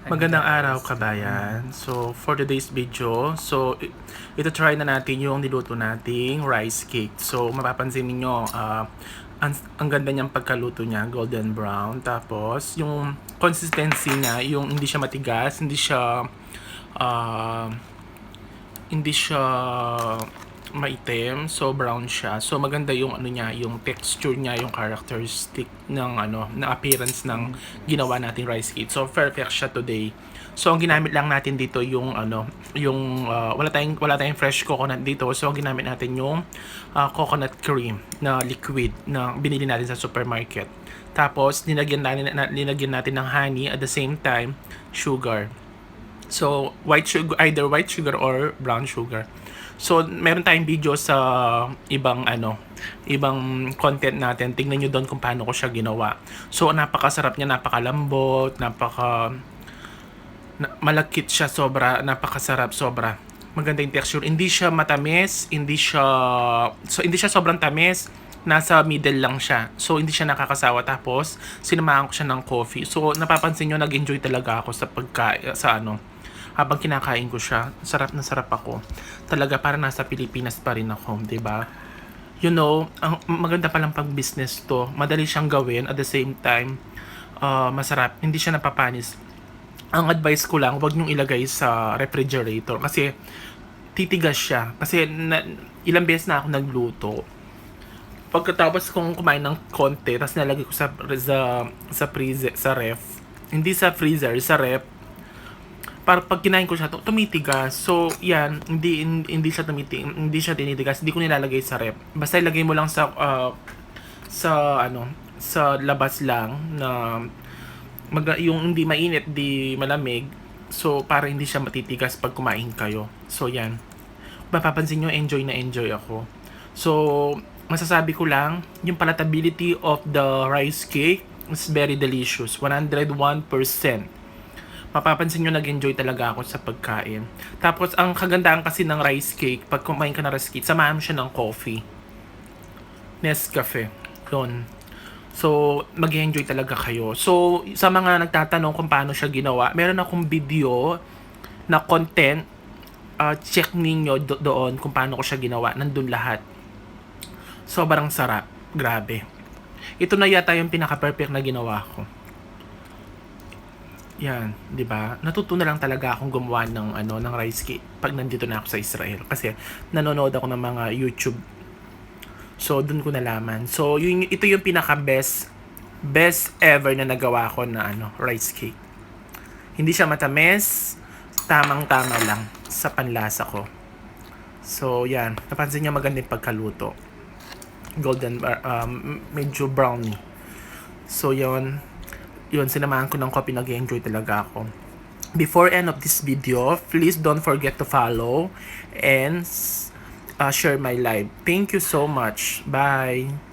Magandang araw kabayan. So for today's video, ito try na natin yung niluto nating rice cake. So mapapansin niyo ang ganda niyang pagkaluto niya, golden brown. Tapos yung consistency niya, yung hindi siya matigas, uh, hindi siya maitim, so brown siya. So maganda yung ano niya, yung texture niya, yung characteristic ng na appearance ng ginawa nating rice cake. So perfect siya today. So ang ginamit lang natin dito yung wala tayong fresh coconut dito. So ang ginamit natin yung coconut cream na liquid na binili natin sa supermarket. Tapos linagyan natin ng honey, at the same time sugar. So, either white sugar or brown sugar. So, meron tayong video sa ibang content natin. Tingnan nyo doon kung paano ko siya ginawa. So, napakasarap niya, napakalambot, malakit siya, sobra, napakasarap, sobra. Maganda yung texture. Hindi siya matamis, hindi siya sobrang tamis. Nasa middle lang siya. So, hindi siya nakakasawa. Tapos, sinamahan ko siya ng coffee. So, napapansin nyo, nag-enjoy talaga ako habang kinakain ko siya. Sarap na sarap ako. Talaga para nasa Pilipinas pa rin ako, 'di ba? You know, ang maganda pa lang pag business to. Madali siyang gawin, at the same time, masarap. Hindi siya napapanis. Ang advice ko lang, huwag niyong ilagay sa refrigerator kasi titigas siya. Kasi ilang beses na ako nagluto. Pagkatapos kong kumain ng konti, tapos nalagay ko sa freezer, sa ref. Hindi sa freezer, sa ref. Para pag kinain ko siya, tumitigas. So, yan, hindi siya tinitigas. Hindi ko nilalagay sa rep. Basta ilagay mo lang sa labas lang na yung hindi mainit, di malamig. So, para hindi siya matitigas pag kumain kayo. So, yan. Mapapansin nyo, enjoy na enjoy ako. So, masasabi ko lang, yung palatability of the rice cake is very delicious. 101%. Mapapansin nyo, nag-enjoy talaga ako sa pagkain. Tapos, ang kagandaan kasi ng rice cake, pag kumain ka ng rice cake, samahan mo siya ng coffee. Nescafe. Yun. So, mag-enjoy talaga kayo. So, sa mga nagtatanong kung paano siya ginawa, meron akong video na content. Check ninyo doon kung paano ko siya ginawa. Nandun lahat. Sobrang sarap. Grabe. Ito na yata yung pinaka-perfect na ginawa ko. Yan, 'di ba? Natuto na lang talaga akong gumawa ng rice cake pag nandito na ako sa Israel kasi nanonood ako ng mga YouTube. So doon ko nalaman. So ito yung pinaka best ever na nagawa ko na rice cake. Hindi siya matamis, tamang-tama lang sa panlasa ko. So yan, napansin niyo maganda yung pagkaluto. Golden medyo brownie. So yun, sinamahan ko ng coffee, nag-enjoy talaga ako. Before end of this video, please don't forget to follow and share my live. Thank you so much. Bye!